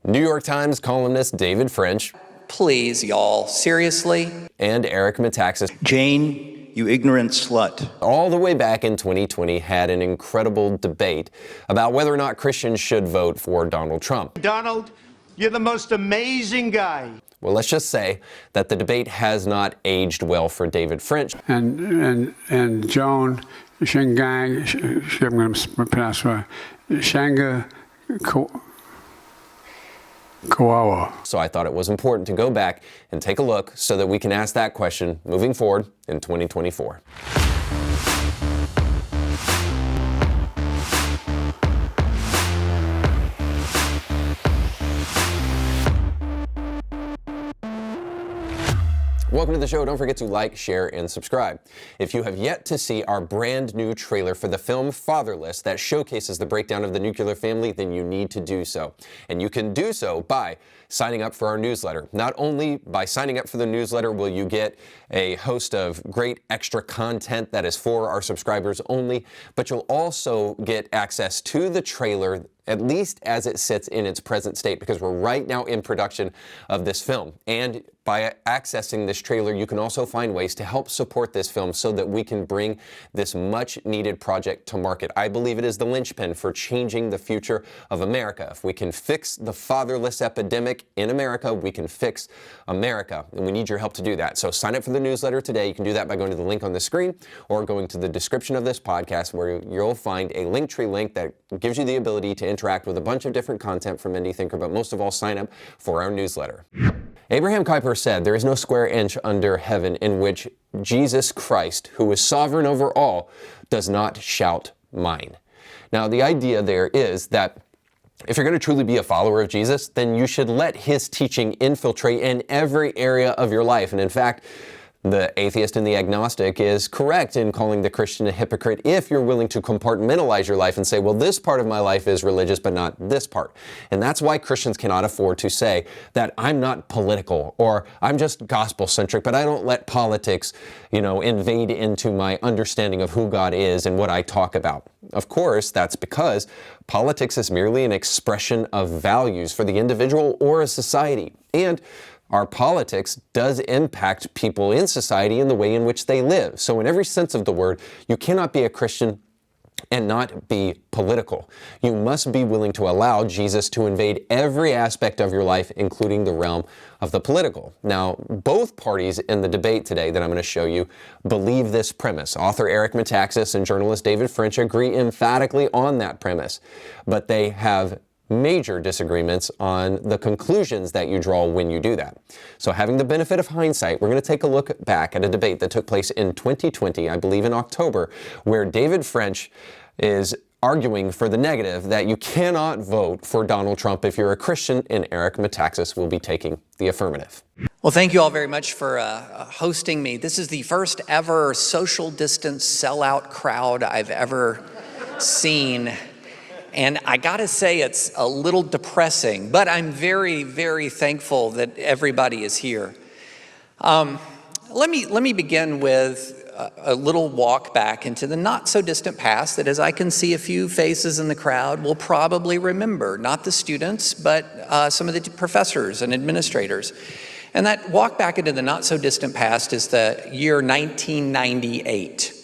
New York Times columnist David French. Please, y'all, seriously? And Eric Metaxas. Jane, you ignorant slut. All the way back in 2020 had an incredible debate about whether or not Christians should vote for Donald Trump. Donald, you're the most amazing guy. Well, let's just say that the debate has not aged well for David French. And Joan Shingang, I'm going to pronounce her, Shanga Kawawa. So I thought it was important to go back and take a look so that we can ask that question moving forward in 2024. Welcome to the show. Don't forget to like, share, and subscribe. If you have yet to see our brand new trailer for the film Fatherless that showcases the breakdown of the nuclear family, then you need to do so. And you can do so by signing up for our newsletter. Not only by signing up for the newsletter will you get a host of great extra content that is for our subscribers only, but you'll also get access to the trailer, at least as it sits in its present state, because we're right now in production of this film. And by accessing this trailer, you can also find ways to help support this film so that we can bring this much needed project to market. I believe it is the linchpin for changing the future of America. If we can fix the fatherless epidemic in America, we can fix America, and we need your help to do that. So sign up for the newsletter today. You can do that by going to the link on the screen or going to the description of this podcast, where you'll find a Linktree link that gives you the ability to interact with a bunch of different content from Indie Thinker, but most of all, sign up for our newsletter. Abraham Kuyper said, "There is no square inch under heaven in which Jesus Christ, who is sovereign over all, does not shout mine." Now, the idea there is that if you're going to truly be a follower of Jesus, then you should let his teaching infiltrate in every area of your life. And in fact, the atheist and the agnostic is correct in calling the Christian a hypocrite if you're willing to compartmentalize your life and say, well, this part of my life is religious, but not this part. And that's why Christians cannot afford to say that I'm not political or I'm just gospel-centric, but I don't let politics, invade into my understanding of who God is and what I talk about. Of course, that's because politics is merely an expression of values for the individual or a society. And our politics does impact people in society in the way in which they live. So in every sense of the word, you cannot be a Christian and not be political. You must be willing to allow Jesus to invade every aspect of your life, including the realm of the political. Now, both parties in the debate today that I'm going to show you believe this premise. Author Eric Metaxas and journalist David French agree emphatically on that premise, but they have major disagreements on the conclusions that you draw when you do that. So having the benefit of hindsight, we're going to take a look back at a debate that took place in 2020, I believe in October, where David French is arguing for the negative, that you cannot vote for Donald Trump if you're a Christian, and Eric Metaxas will be taking the affirmative. Well, thank you all very much for hosting me. This is the first ever social distance sellout crowd I've ever seen. And I gotta say, it's a little depressing, but I'm very, very thankful that everybody is here. Let me begin with a little walk back into the not so distant past that, as I can see a few faces in the crowd, will probably remember, not the students, but some of the professors and administrators. And that walk back into the not so distant past is the year 1998.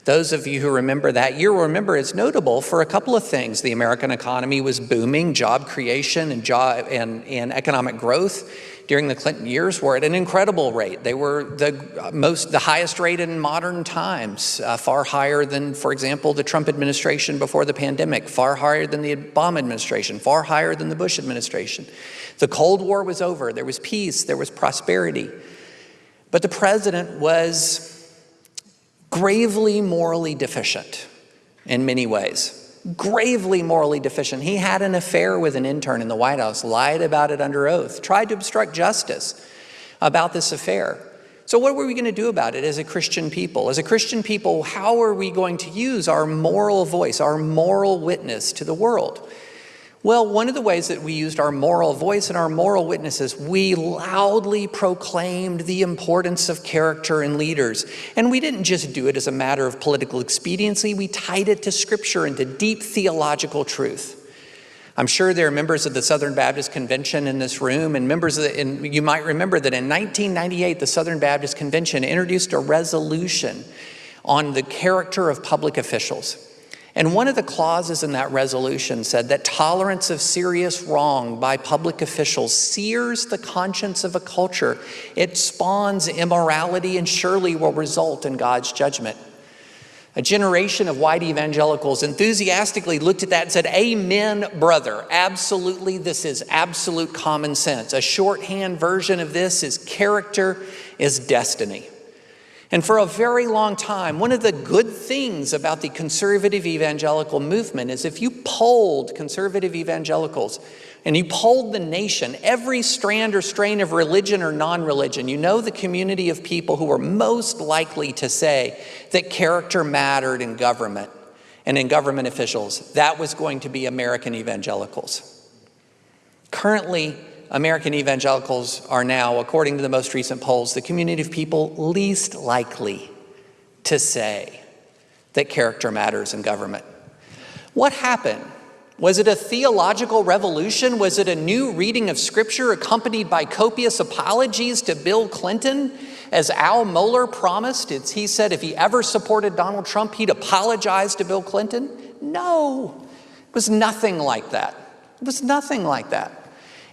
Those of you who remember that year will remember it's notable for a couple of things. The American economy was booming. Job creation and economic growth during the Clinton years were at an incredible rate. They were the highest rate in modern times, far higher than, for example, the Trump administration before the pandemic, far higher than the Obama administration, far higher than the Bush administration. The Cold War was over. There was peace. There was prosperity. But the president was gravely morally deficient in many ways. Gravely morally deficient. He had an affair with an intern in the White House, lied about it under oath, tried to obstruct justice about this affair. So what were we going to do about it as a Christian people? As a Christian people, how are we going to use our moral voice, our moral witness to the world? Well, one of the ways that we used our moral voice and our moral witnesses, we loudly proclaimed the importance of character in leaders. And we didn't just do it as a matter of political expediency, we tied it to Scripture and to deep theological truth. I'm sure there are members of the Southern Baptist Convention in this room, and and you might remember that in 1998, the Southern Baptist Convention introduced a resolution on the character of public officials. And one of the clauses in that resolution said that tolerance of serious wrong by public officials sears the conscience of a culture. It spawns immorality and surely will result in God's judgment. A generation of white evangelicals enthusiastically looked at that and said, "Amen, brother. Absolutely, this is absolute common sense." A shorthand version of this is character is destiny. And for a very long time, one of the good things about the conservative evangelical movement is if you polled conservative evangelicals and you polled the nation, every strand or strain of religion or non-religion, you know the community of people who were most likely to say that character mattered in government and in government officials. That was going to be American evangelicals. Currently, American evangelicals are now, according to the most recent polls, the community of people least likely to say that character matters in government. What happened? Was it a theological revolution? Was it a new reading of Scripture accompanied by copious apologies to Bill Clinton? As Al Mohler promised, he said if he ever supported Donald Trump, he'd apologize to Bill Clinton. No, it was nothing like that. It was nothing like that.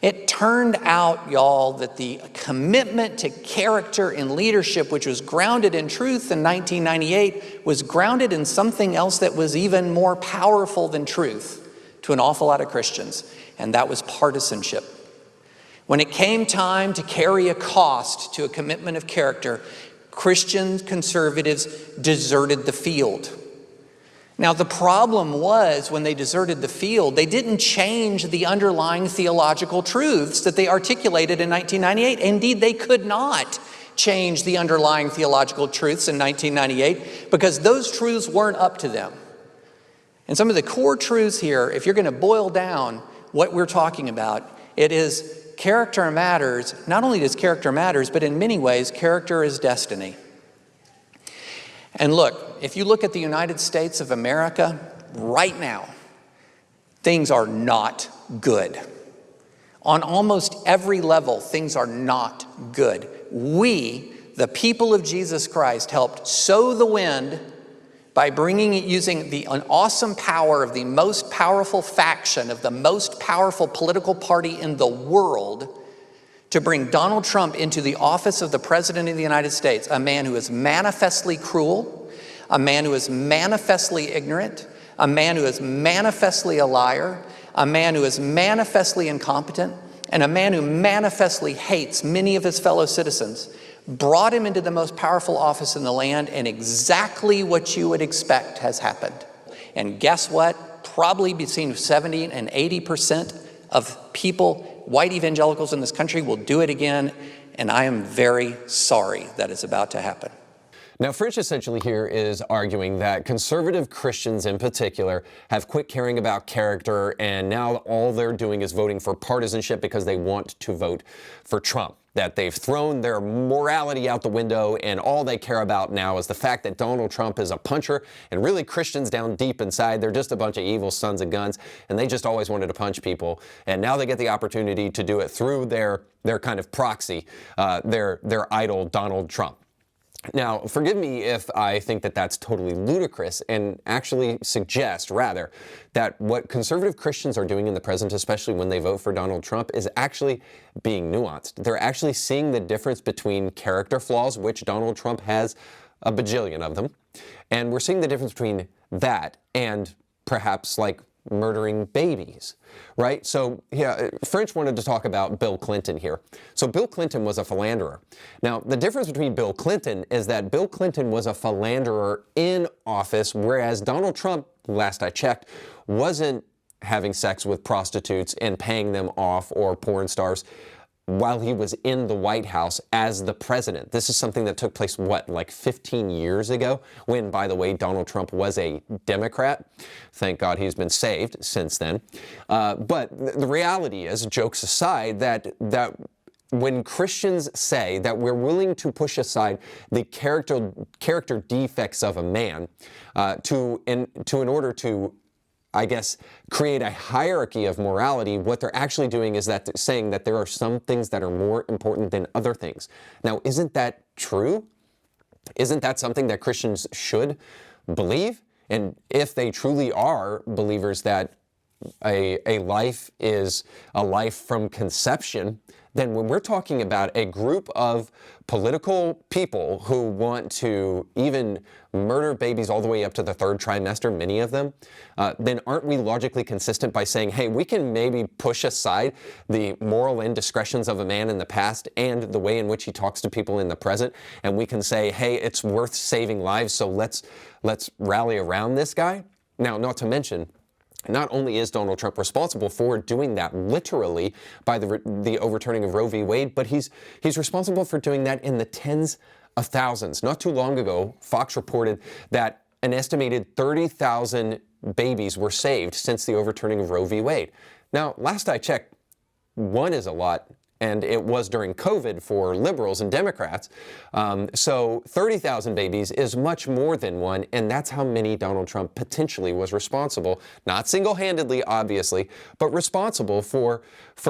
It turned out, y'all, that the commitment to character in leadership, which was grounded in truth in 1998, was grounded in something else that was even more powerful than truth to an awful lot of Christians, and that was partisanship. When it came time to carry a cost to a commitment of character, Christian conservatives deserted the field. Now, the problem was when they deserted the field, they didn't change the underlying theological truths that they articulated in 1998. Indeed, they could not change the underlying theological truths in 1998 because those truths weren't up to them. And some of the core truths here, if you're going to boil down what we're talking about, it is character matters. Not only does character matters, but in many ways, character is destiny. And look, if you look at the United States of America right now, things are not good. On almost every level, things are not good. We, the people of Jesus Christ, helped sow the wind by using the awesome power of the most powerful faction of the most powerful political party in the world to bring Donald Trump into the office of the President of the United States, a man who is manifestly cruel, a man who is manifestly ignorant, a man who is manifestly a liar, a man who is manifestly incompetent, and a man who manifestly hates many of his fellow citizens, brought him into the most powerful office in the land, and exactly what you would expect has happened. And guess what? Probably between 70 and 80% of people, white evangelicals in this country, will do it again, and I am very sorry that is about to happen. Now, French essentially here is arguing that conservative Christians in particular have quit caring about character, and now all they're doing is voting for partisanship because they want to vote for Trump. That they've thrown their morality out the window, and all they care about now is the fact that Donald Trump is a puncher, and really Christians down deep inside, they're just a bunch of evil sons of guns, and they just always wanted to punch people, and now they get the opportunity to do it through their kind of proxy, their idol, Donald Trump. Now, forgive me if I think that that's totally ludicrous and actually suggest, rather, that what conservative Christians are doing in the present, especially when they vote for Donald Trump, is actually being nuanced. They're actually seeing the difference between character flaws, which Donald Trump has a bajillion of them, and we're seeing the difference between that and perhaps like murdering babies, right? So yeah, French wanted to talk about Bill Clinton here. So Bill Clinton was a philanderer. Now, the difference between Bill Clinton is that Bill Clinton was a philanderer in office, whereas Donald Trump, last I checked, wasn't having sex with prostitutes and paying them off or porn stars while he was in the White House as the president. This is something that took place, like 15 years ago, when, by the way, Donald Trump was a Democrat. Thank God he's been saved since then. But the reality is, jokes aside, that when Christians say that we're willing to push aside the character defects of a man in order to I guess, create a hierarchy of morality, what they're actually doing is that saying that there are some things that are more important than other things. Now, isn't that true? Isn't that something that Christians should believe? And if they truly are believers that a life is a life from conception, then when we're talking about a group of political people who want to even murder babies all the way up to the 3rd trimester, many of them, then aren't we logically consistent by saying, hey, we can maybe push aside the moral indiscretions of a man in the past and the way in which he talks to people in the present, and we can say, hey, it's worth saving lives, so let's rally around this guy? Now, not to mention, not only is Donald Trump responsible for doing that literally by the overturning of Roe v. Wade, but he's responsible for doing that in the tens of thousands. Not too long ago, Fox reported that an estimated 30,000 babies were saved since the overturning of Roe v. Wade. Now, last I checked, one is a lot, and it was during COVID for liberals and Democrats. So 30,000 babies is much more than one, and that's how many Donald Trump potentially was responsible, not single-handedly, obviously, but responsible for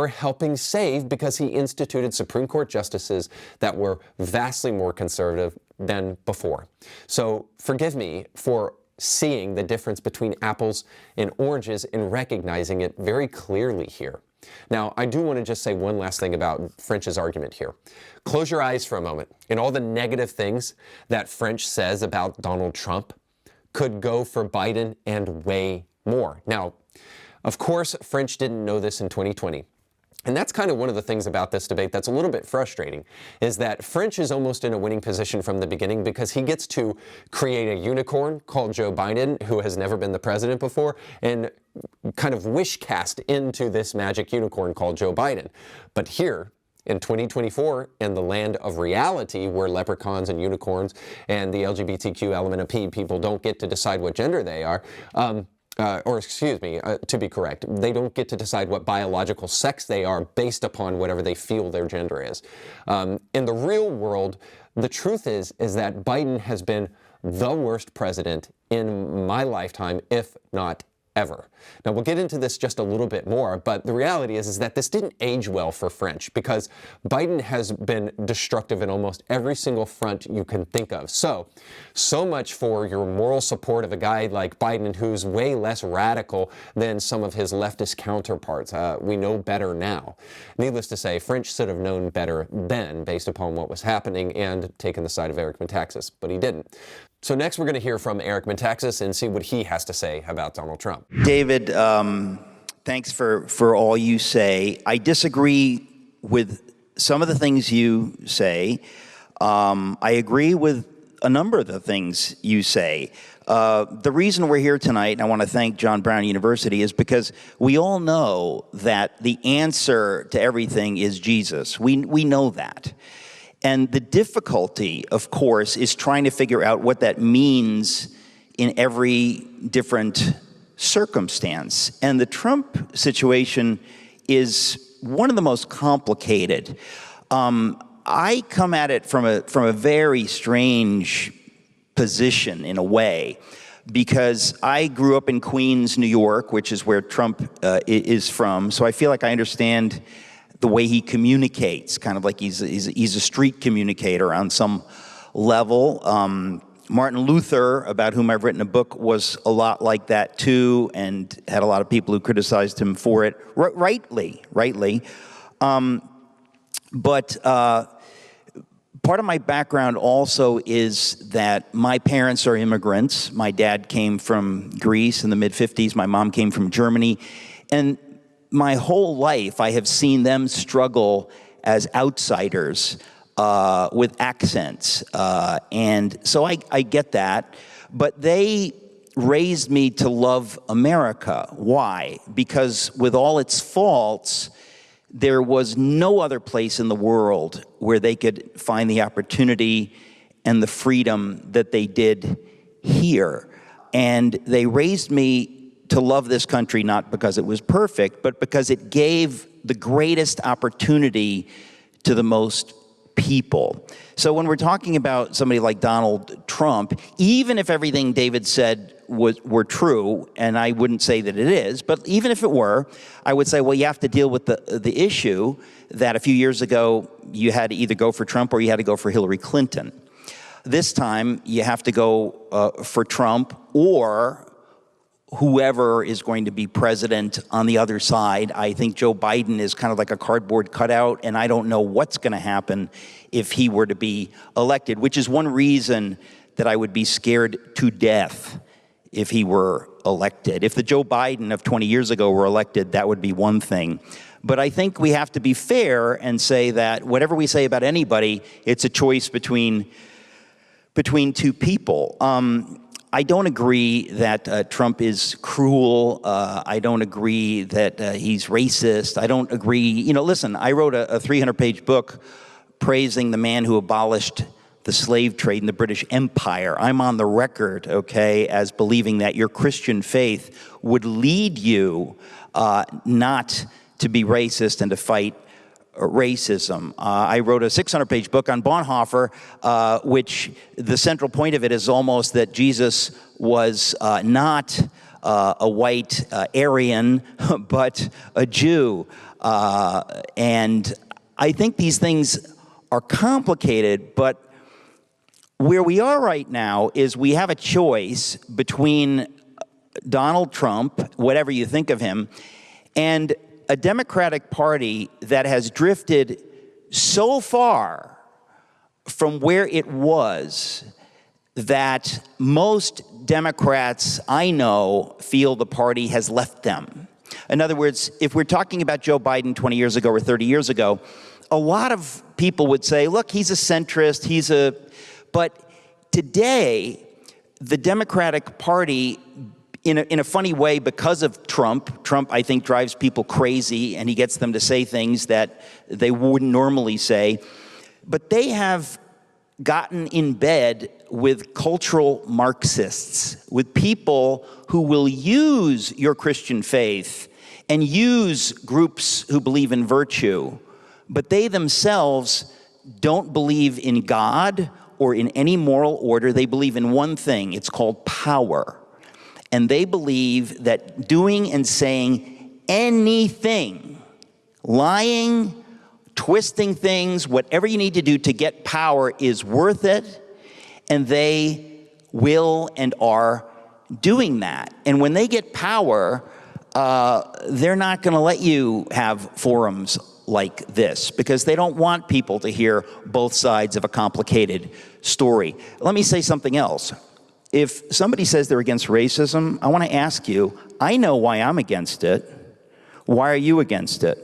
helping save, because he instituted Supreme Court justices that were vastly more conservative than before. So forgive me for seeing the difference between apples and oranges and recognizing it very clearly here. Now, I do want to just say one last thing about French's argument here. Close your eyes for a moment, and all the negative things that French says about Donald Trump could go for Biden and way more. Now, of course, French didn't know this in 2020. And that's kind of one of the things about this debate that's a little bit frustrating, is that French is almost in a winning position from the beginning because he gets to create a unicorn called Joe Biden, who has never been the president before, and kind of wish cast into this magic unicorn called Joe Biden. But here, in 2024, in the land of reality, where leprechauns and unicorns and the LGBTQ element of people don't get to decide what gender they are, to be correct, they don't get to decide what biological sex they are based upon whatever they feel their gender is. In the real world, the truth is that Biden has been the worst president in my lifetime, if not ever. Now, we'll get into this just a little bit more, but the reality is that this didn't age well for French, because Biden has been destructive in almost every single front you can think of. So much for your moral support of a guy like Biden, who's way less radical than some of his leftist counterparts. We know better now. Needless to say, French should have known better then, based upon what was happening, and taken the side of Eric Metaxas, but he didn't. So next we're going to hear from Eric Metaxas and see what he has to say about Donald Trump. David, thanks for all you say. I disagree with some of the things you say. I agree with a number of the things you say. The reason we're here tonight, and I want to thank John Brown University, is because we all know that the answer to everything is Jesus. We know that. And the difficulty, of course, is trying to figure out what that means in every different circumstance. And the Trump situation is one of the most complicated. I come at it from a very strange position, in a way, because I grew up in Queens, New York, which is where Trump is from. So I feel like I understand the way he communicates, kind of like he's a street communicator on some level. Martin Luther, about whom I've written a book, was a lot like that too, and had a lot of people who criticized him for it, rightly. But part of my background also is that my parents are immigrants. My dad came from Greece in the mid-50s. My mom came from Germany. And my whole life, I have seen them struggle as outsiders with accents. And so I get that. But they raised me to love America. Why? Because with all its faults, there was no other place in the world where they could find the opportunity and the freedom that they did here. And they raised me to love this country, not because it was perfect, but because it gave the greatest opportunity to the most people. So when we're talking about somebody like Donald Trump, even if everything David said were true, and I wouldn't say that it is, but even if it were, I would say, well, you have to deal with the issue that a few years ago you had to either go for Trump or you had to go for Hillary Clinton. This time you have to go for Trump or whoever is going to be president on the other side. I think Joe Biden is kind of like a cardboard cutout, and I don't know what's going to happen if he were to be elected, which is one reason that I would be scared to death if he were elected. If the Joe Biden of 20 years ago were elected, that would be one thing. But I think we have to be fair and say that whatever we say about anybody, it's a choice between two people. I don't agree that Trump is cruel. I don't agree that he's racist. I don't agree. Listen, I wrote a 300-page book praising the man who abolished the slave trade in the British Empire. I'm on the record, okay, as believing that your Christian faith would lead you not to be racist and to fight racism. I wrote a 600-page book on Bonhoeffer, which the central point of it is almost that Jesus was not a white Aryan, but a Jew. And I think these things are complicated, but where we are right now is we have a choice between Donald Trump, whatever you think of him, and a Democratic Party that has drifted so far from where it was that most Democrats I know feel the party has left them. In other words, if we're talking about Joe Biden 20 years ago or 30 years ago, a lot of people would say, look, he's a centrist, but today, the Democratic Party, in a funny way, because of Trump, I think, drives people crazy, and he gets them to say things that they wouldn't normally say. But they have gotten in bed with cultural Marxists, with people who will use your Christian faith and use groups who believe in virtue, but they themselves don't believe in God or in any moral order. They believe in one thing. It's called power. And they believe that doing and saying anything, lying, twisting things, whatever you need to do to get power is worth it, and they will and are doing that. And when they get power, they're not going to let you have forums like this because they don't want people to hear both sides of a complicated story. Let me say something else. If somebody says they're against racism, I want to ask you, I know why I'm against it. Why are you against it?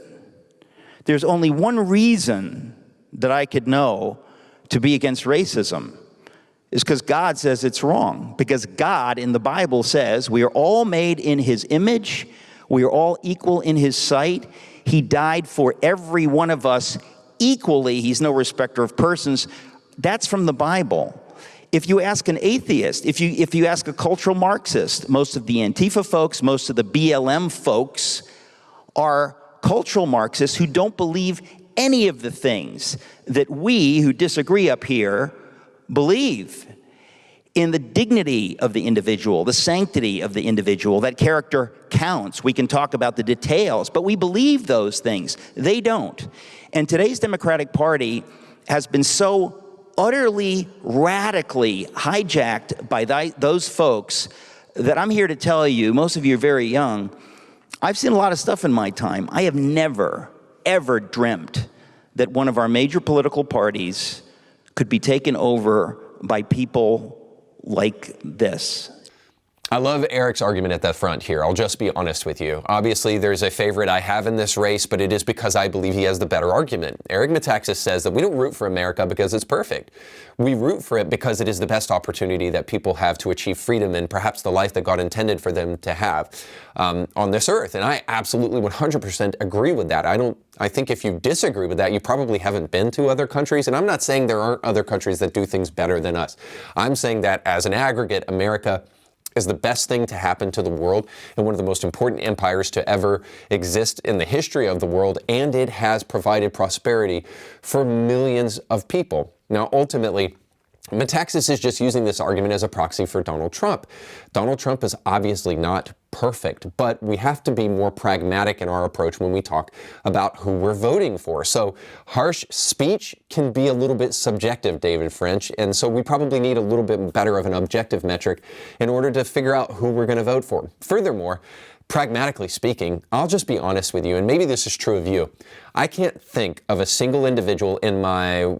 There's only one reason that I could know to be against racism is because God says it's wrong. Because God in the Bible says we are all made in His image. We are all equal in His sight. He died for every one of us equally. He's no respecter of persons. That's from the Bible. If you ask an atheist, if you ask a cultural Marxist, most of the Antifa folks, most of the BLM folks are cultural Marxists who don't believe any of the things that we who disagree up here believe. In the dignity of the individual, the sanctity of the individual, that character counts. We can talk about the details, but we believe those things. They don't. And today's Democratic Party has been so utterly, radically hijacked by those folks that I'm here to tell you, most of you are very young, I've seen a lot of stuff in my time. I have never, ever dreamt that one of our major political parties could be taken over by people like this. I love Eric's argument at the front here. I'll just be honest with you. Obviously, there's a favorite I have in this race, but it is because I believe he has the better argument. Eric Metaxas says that we don't root for America because it's perfect. We root for it because it is the best opportunity that people have to achieve freedom and perhaps the life that God intended for them to have on this earth. And I absolutely 100% agree with that. I think if you disagree with that, you probably haven't been to other countries. And I'm not saying there aren't other countries that do things better than us. I'm saying that as an aggregate, America is the best thing to happen to the world and one of the most important empires to ever exist in the history of the world, and it has provided prosperity for millions of people. Now, ultimately, Metaxas is just using this argument as a proxy for Donald Trump. Donald Trump is obviously not perfect, but we have to be more pragmatic in our approach when we talk about who we're voting for. So harsh speech can be a little bit subjective, David French, and so we probably need a little bit better of an objective metric in order to figure out who we're going to vote for. Furthermore, pragmatically speaking, I'll just be honest with you, and maybe this is true of you. I can't think of a single individual in my,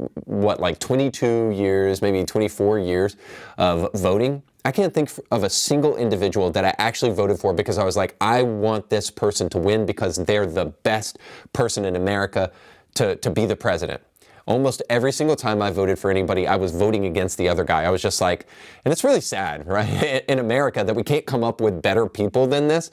22 years, maybe 24 years of voting. I can't think of a single individual that I actually voted for because I was like, I want this person to win because they're the best person in America to be the president. Almost every single time I voted for anybody, I was voting against the other guy. I was just like, and it's really sad, right, in America that we can't come up with better people than this,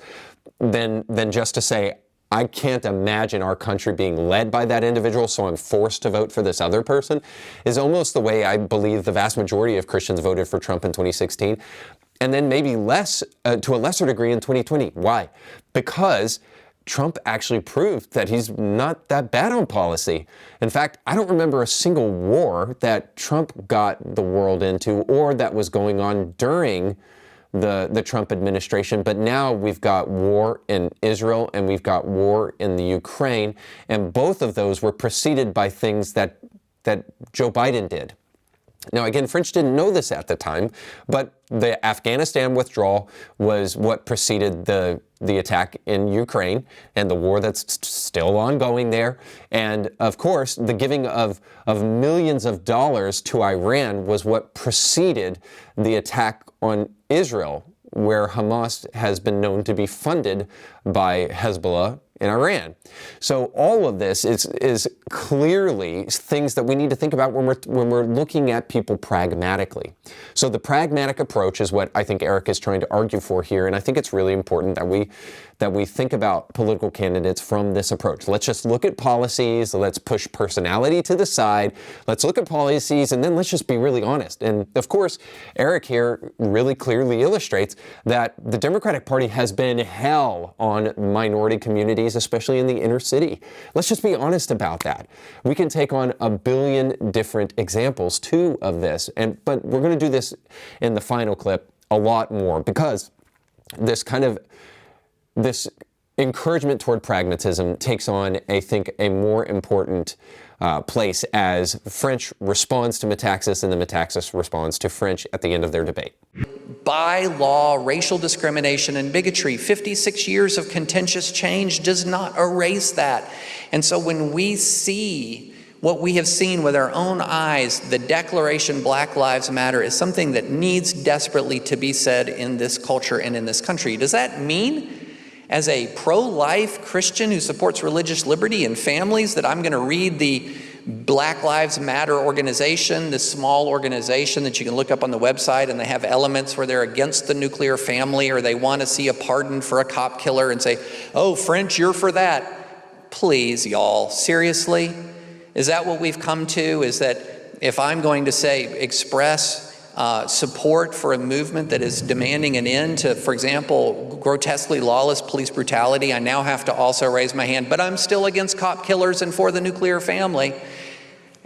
than just to say, I can't imagine our country being led by that individual, so I'm forced to vote for this other person, is almost the way I believe the vast majority of Christians voted for Trump in 2016, and then maybe less, to a lesser degree in 2020. Why? Because Trump actually proved that he's not that bad on policy. In fact, I don't remember a single war that Trump got the world into or that was going on during the Trump administration. But now we've got war in Israel and we've got war in the Ukraine. And both of those were preceded by things that Joe Biden did. Now, again, French didn't know this at the time, but the Afghanistan withdrawal was what preceded the attack in Ukraine and the war that's still ongoing there. And of course, the giving of millions of dollars to Iran was what preceded the attack on Israel, where Hamas has been known to be funded by Hezbollah in Iran. So all of this is clearly things that we need to think about when we're looking at people pragmatically. So the pragmatic approach is what I think Eric is trying to argue for here, and I think it's really important that we think about political candidates from this approach. Let's just look at policies, let's push personality to the side, let's look at policies, and then let's just be really honest. And of course, Eric here really clearly illustrates that the Democratic Party has been hell on minority communities, especially in the inner city. Let's just be honest about that. We can take on a billion different examples too of this, but we're going to do this in the final clip a lot more because this encouragement toward pragmatism takes on, I think, a more important place as French responds to Metaxas and the Metaxas responds to French at the end of their debate. By law, racial discrimination and bigotry, 56 years of contentious change does not erase that. And so when we see what we have seen with our own eyes, the declaration Black Lives Matter is something that needs desperately to be said in this culture and in this country. Does that mean, as a pro-life Christian who supports religious liberty and families, that I'm going to read the Black Lives Matter organization, this small organization that you can look up on the website, and they have elements where they're against the nuclear family or they want to see a pardon for a cop killer and say, oh, French, you're for that? Please, y'all, seriously? Is that what we've come to? Is that if I'm going to say express support for a movement that is demanding an end to, for example, grotesquely lawless police brutality, I now have to also raise my hand, but I'm still against cop killers and for the nuclear family.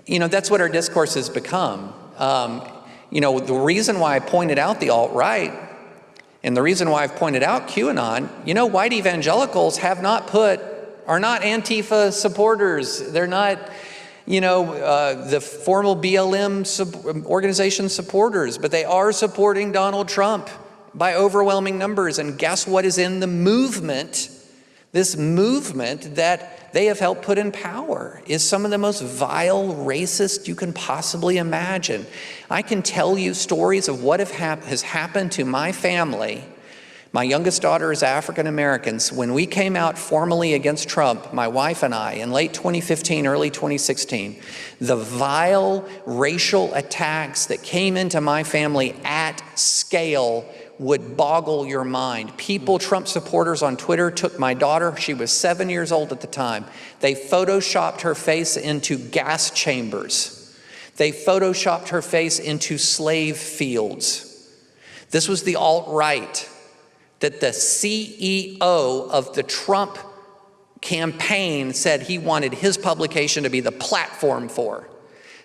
You know, that's what our discourse has become. You know, the reason why I pointed out the alt-right and the reason why I've pointed out QAnon, you know, white evangelicals are not Antifa supporters. They're not, you know, the formal BLM organization supporters, but they are supporting Donald Trump by overwhelming numbers. And guess what is in the movement? This movement that they have helped put in power is some of the most vile, racist you can possibly imagine. I can tell you stories of what has happened to my family. My youngest daughter is African American. When we came out formally against Trump, my wife and I, in late 2015, early 2016, the vile racial attacks that came into my family at scale would boggle your mind. People, Trump supporters on Twitter, took my daughter, she was 7 years old at the time. They photoshopped her face into gas chambers. They photoshopped her face into slave fields. This was the alt-right that the CEO of the Trump campaign said he wanted his publication to be the platform for.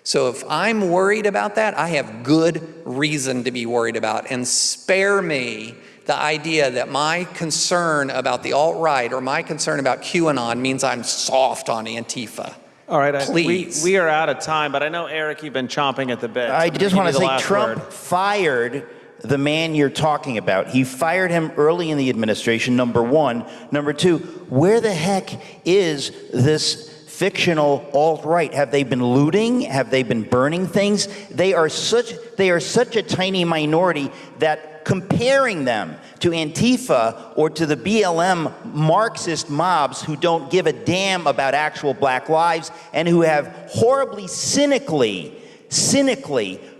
So if I'm worried about that, I have good reason to be worried about, and spare me the idea that my concern about the alt-right or my concern about QAnon means I'm soft on Antifa. All right, Please. we are out of time, but I know, Eric, you've been chomping at the bit. I just want to say Trump word. fired the man you're talking about. He fired him early in the administration, number one. Number two, where the heck is this fictional alt-right? Have they been looting? Have they been burning things? They are such a tiny minority that comparing them to Antifa or to the BLM Marxist mobs who don't give a damn about actual black lives and who have horribly cynically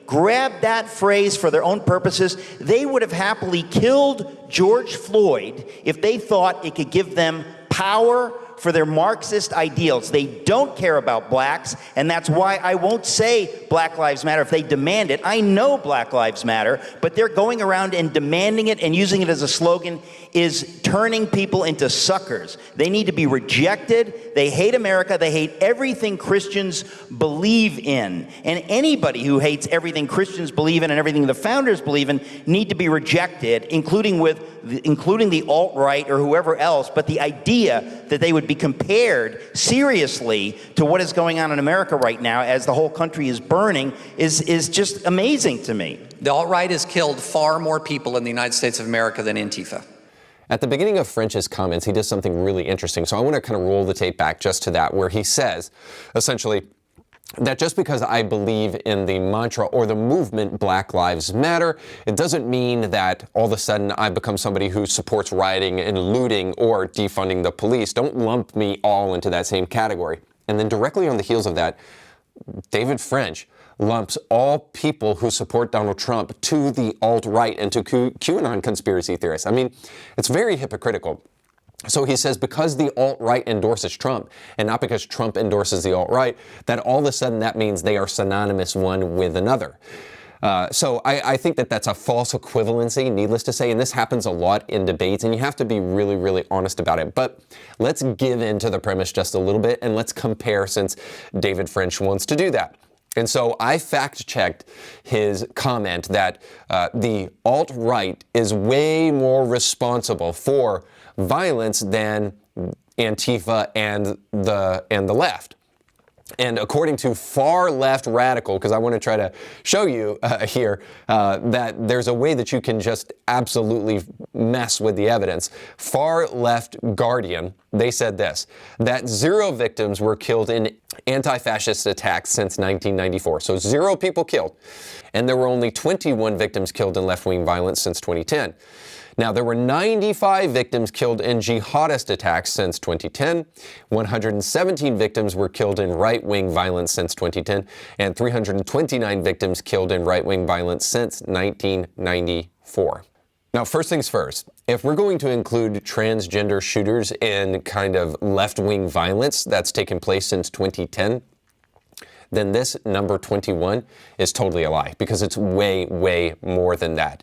grabbed that phrase for their own purposes, they would have happily killed George Floyd if they thought it could give them power for their Marxist ideals. They don't care about blacks, and that's why I won't say Black Lives Matter if they demand it. I know Black Lives Matter, but they're going around and demanding it and using it as a slogan is turning people into suckers. They need to be rejected. They hate America. They hate everything Christians believe in. And anybody who hates everything Christians believe in and everything the founders believe in need to be rejected, including the alt-right or whoever else. But the idea that they would be compared seriously to what is going on in America right now as the whole country is burning is just amazing to me. The alt-right has killed far more people in the United States of America than Antifa. At the beginning of French's comments, he does something really interesting. So I want to kind of roll the tape back just to that, where he says, essentially, that just because I believe in the mantra or the movement Black Lives Matter, it doesn't mean that all of a sudden I become somebody who supports rioting and looting or defunding the police. Don't lump me all into that same category. And then directly on the heels of that, David French lumps all people who support Donald Trump to the alt-right and to QAnon conspiracy theorists. I mean, it's very hypocritical. So he says because the alt-right endorses Trump and not because Trump endorses the alt-right, that all of a sudden that means they are synonymous one with another. So I think that that's a false equivalency, needless to say, and this happens a lot in debates, and you have to be really, really honest about it. But let's give in to the premise just a little bit, and let's compare, since David French wants to do that. And so I fact-checked his comment that the alt-right is way more responsible for violence than Antifa and the left. And according to far left radical, because I want to try to show you here that there's a way that you can just absolutely mess with the evidence. Far left Guardian, they said this, that 0 victims were killed in anti-fascist attacks since 1994. So 0 people killed. And there were only 21 victims killed in left-wing violence since 2010. Now, there were 95 victims killed in jihadist attacks since 2010, 117 victims were killed in right-wing violence since 2010, and 329 victims killed in right-wing violence since 1994. Now, first things first, if we're going to include transgender shooters in kind of left-wing violence that's taken place since 2010, then this number 21 is totally a lie, because it's way, way more than that.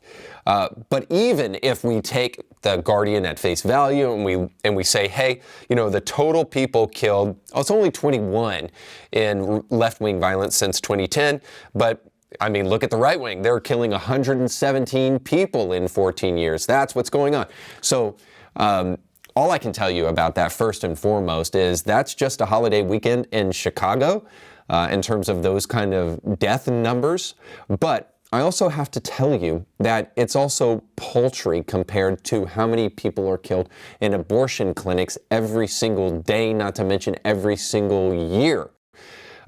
But even if we take the Guardian at face value and we say, hey, you know, the total people killed, it's only 21 in left-wing violence since 2010, but I mean, look at the right wing. They're killing 117 people in 14 years. That's what's going on. So all I can tell you about that, first and foremost, is that's just a holiday weekend in Chicago in terms of those kind of death numbers. But I also have to tell you that it's also paltry compared to how many people are killed in abortion clinics every single day, not to mention every single year.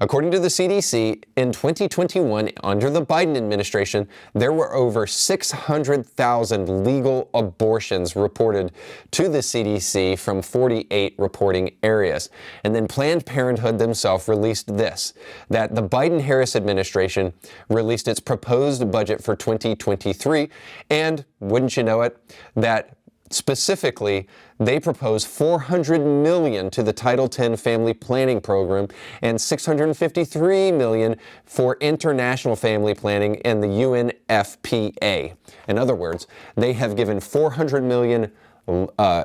According to the CDC, in 2021, under the Biden administration, there were over 600,000 legal abortions reported to the CDC from 48 reporting areas. And then Planned Parenthood themselves released this, that the Biden-Harris administration released its proposed budget for 2023, and wouldn't you know it, that specifically, they propose $400 million to the Title X family planning program and $653 million for international family planning and the UNFPA. In other words, they have given $400 million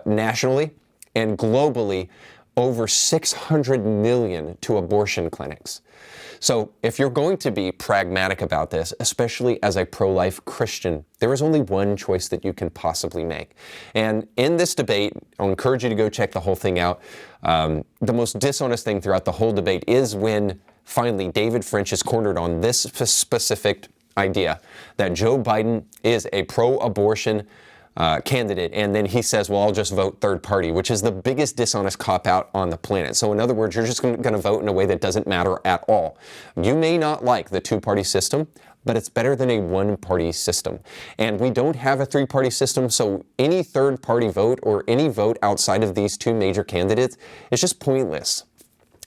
nationally and globally over $600 million to abortion clinics. So if you're going to be pragmatic about this, especially as a pro-life Christian, there is only one choice that you can possibly make. And in this debate, I'll encourage you to go check the whole thing out. The most dishonest thing throughout the whole debate is when finally David French is cornered on this specific idea that Joe Biden is a pro-abortion candidate, and then he says, well, I'll just vote third party, which is the biggest dishonest cop-out on the planet. So in other words, you're just going to vote in a way that doesn't matter at all. You may not like the two-party system, but it's better than a one-party system. And we don't have a three-party system, so any third-party vote or any vote outside of these two major candidates is just pointless.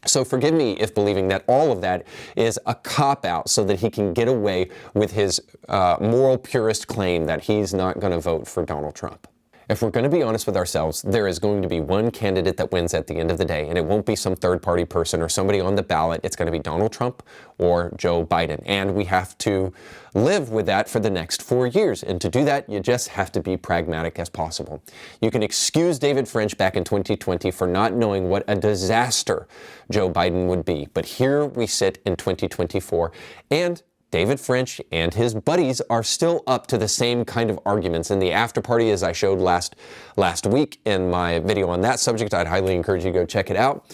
So forgive me if believing that all of that is a cop-out so that he can get away with his moral purist claim that he's not going to vote for Donald Trump. If we're going to be honest with ourselves, there is going to be one candidate that wins at the end of the day, and it won't be some third-party person or somebody on the ballot. It's going to be Donald Trump or Joe Biden, and we have to live with that for the next 4 years. And to do that, you just have to be pragmatic as possible. You can excuse David French back in 2020 for not knowing what a disaster Joe Biden would be, but here we sit in 2024, and David French and his buddies are still up to the same kind of arguments in the after party as I showed last week in my video on that subject. I'd highly encourage you to go check it out.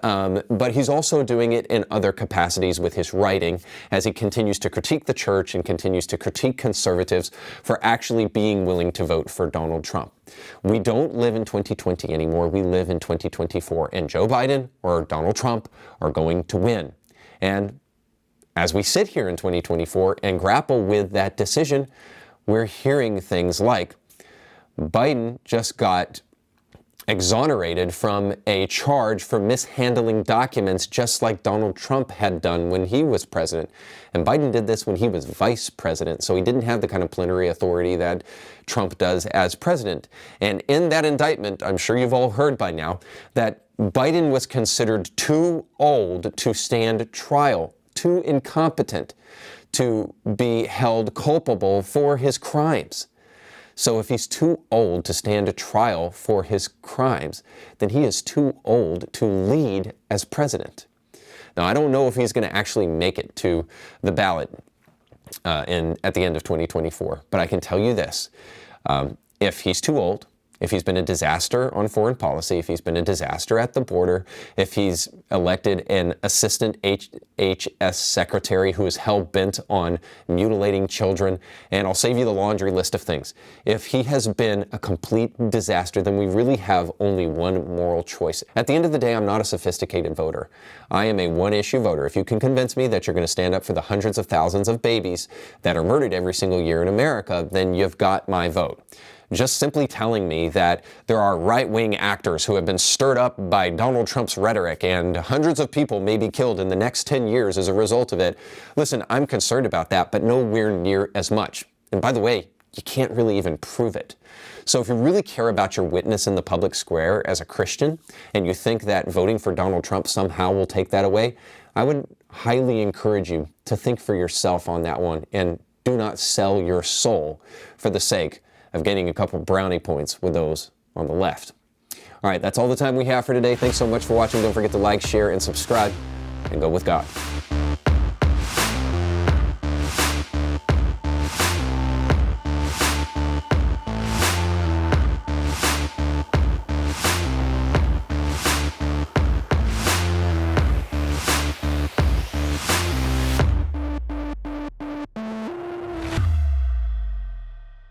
But he's also doing it in other capacities with his writing as he continues to critique the church and continues to critique conservatives for actually being willing to vote for Donald Trump. We don't live in 2020 anymore. We live in 2024, and Joe Biden or Donald Trump are going to win. And as we sit here in 2024 and grapple with that decision, we're hearing things like Biden just got exonerated from a charge for mishandling documents just like Donald Trump had done when he was president. And Biden did this when he was vice president, so he didn't have the kind of plenary authority that Trump does as president. And in that indictment, I'm sure you've all heard by now, that Biden was considered too old to stand trial, too incompetent to be held culpable for his crimes. So if he's too old to stand a trial for his crimes, then he is too old to lead as president. Now, I don't know if he's going to actually make it to the ballot at the end of 2024, but I can tell you this. If he's too old, if he's been a disaster on foreign policy, if he's been a disaster at the border, if he's elected an assistant HHS secretary who is hell-bent on mutilating children, and I'll save you the laundry list of things. If he has been a complete disaster, then we really have only one moral choice. At the end of the day, I'm not a sophisticated voter. I am a one-issue voter. If you can convince me that you're going to stand up for the hundreds of thousands of babies that are murdered every single year in America, then you've got my vote. Just simply telling me that there are right-wing actors who have been stirred up by Donald Trump's rhetoric and hundreds of people may be killed in the next 10 years as a result of it. Listen, I'm concerned about that, but nowhere near as much. And by the way, you can't really even prove it. So if you really care about your witness in the public square as a Christian, and you think that voting for Donald Trump somehow will take that away, I would highly encourage you to think for yourself on that one and do not sell your soul for the sake of getting a couple brownie points with those on the left. All right, that's all the time we have for today. Thanks so much for watching. Don't forget to like, share, and subscribe, and go with God.